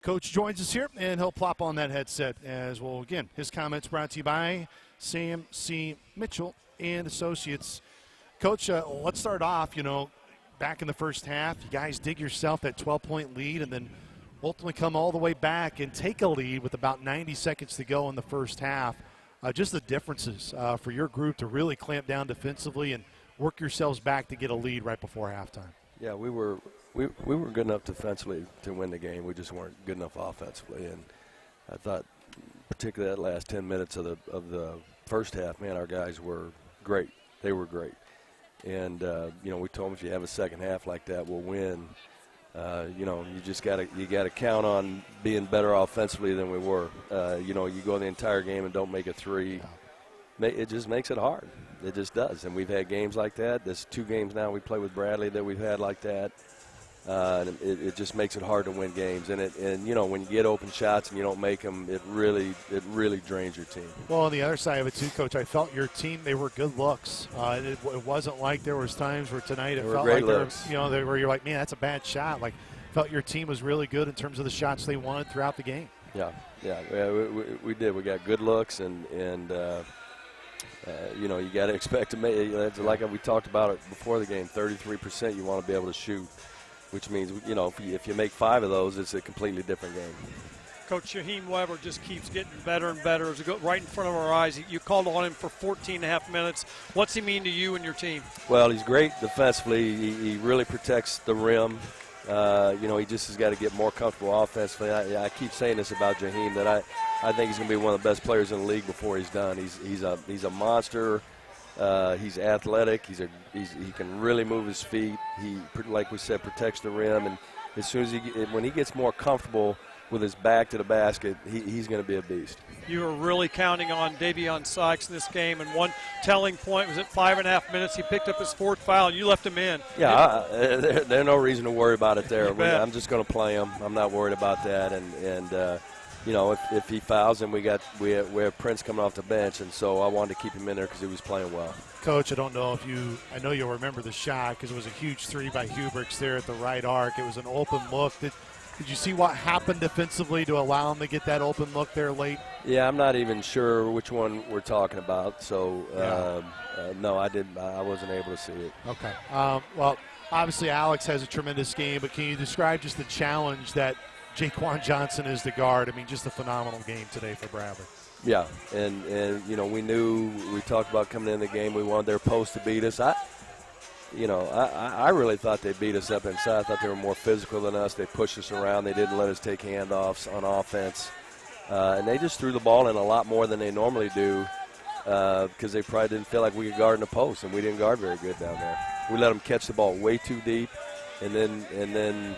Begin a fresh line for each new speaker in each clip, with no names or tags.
Coach joins us here, and he'll plop on that headset as well. Again, his comments brought to you by Sam C. Mitchell and Associates. Coach, let's start off, back in the first half. You guys dig yourself that 12-point lead and then ultimately come all the way back and take a lead with about 90 seconds to go in the first half. Just the differences for your group to really clamp down defensively and work yourselves back to get a lead right before halftime.
Yeah, we were good enough defensively to win the game. We just weren't good enough offensively. And I thought, particularly that last 10 minutes of the first half, man, our guys were great. They were great. And we told them if you have a second half like that, we'll win. You just gotta count on being better offensively than we were. You go the entire game and don't make a three. It just makes it hard. It just does. And we've had games like that. There's 2 games now we play with Bradley that we've had like that. And it just makes it hard to win games. And when you get open shots and you don't make them, it really drains your team.
Well, on the other side of it too, Coach, I felt your team, they were good looks. It wasn't like there was times where tonight it felt like where you're like, man, that's a bad shot. Like, felt your team was really good in terms of the shots they wanted throughout the game.
Yeah, we did. We got good looks, and you got to expect to make it. Like we talked about it before the game, 33% you want to be able to shoot, which means, if you make 5 of those, it's a completely different game.
Coach Shaheem Weber just keeps getting better and better as we go right in front of our eyes. You called on him for 14 and a half minutes. What's he mean to you and your team? Well,
he's great defensively. He really protects the rim. He just has got to get more comfortable offensively. I keep saying this about Jaheim, that I think he's going to be one of the best players in the league before he's done. He's a monster. He's athletic. He can really move his feet. He, like we said, protects the rim. And as soon as when he gets more comfortable with his back to the basket, he's going to be a beast.
You were really counting on Davion Sykes in this game, and one telling point was at 5.5 minutes. He picked up his 4th foul, and you left him in.
Yeah, there's no reason to worry about it there. I'm just going to play him. I'm not worried about that. And if he fouls, and we have Prince coming off the bench, and so I wanted to keep him in there because he was playing well.
Coach, I know you'll remember the shot because it was a huge 3 by Huberts there at the right arc. It was an open look. Did you see what happened defensively to allow him to get that open look there late?
Yeah, I'm not even sure which one we're talking about. So, no, I didn't. I wasn't able to see it.
Okay. Well, obviously Alex has a tremendous game, but can you describe just the challenge that Jaquan Johnson is the guard? I mean, just a phenomenal game today for Bradley.
Yeah, and we talked about coming in the game. We wanted their post to beat us. I really thought they beat us up inside. I thought they were more physical than us. They pushed us around. They didn't let us take handoffs on offense. And they just threw the ball in a lot more than they normally do because they probably didn't feel like we could guard in the post, and we didn't guard very good down there. We let them catch the ball way too deep, and then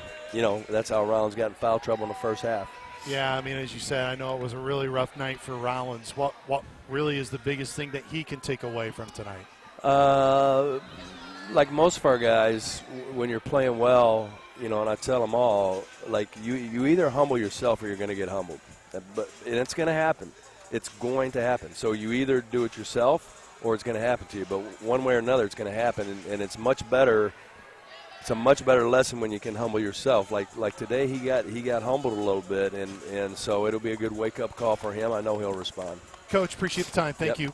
that's how Rollins got in foul trouble in the first half.
Yeah, I mean, as you said, I know it was a really rough night for Rollins. What really is the biggest thing that he can take away from tonight?
Like most of our guys, when you're playing well, and I tell them all, like you either humble yourself or you're going to get humbled. And it's going to happen. It's going to happen. So you either do it yourself or it's going to happen to you. But one way or another, it's going to happen, and it's much better. It's a much better lesson when you can humble yourself. Like today, he got humbled a little bit, and so it'll be a good wake-up call for him. I know he'll respond.
Coach, appreciate the time. Thank you.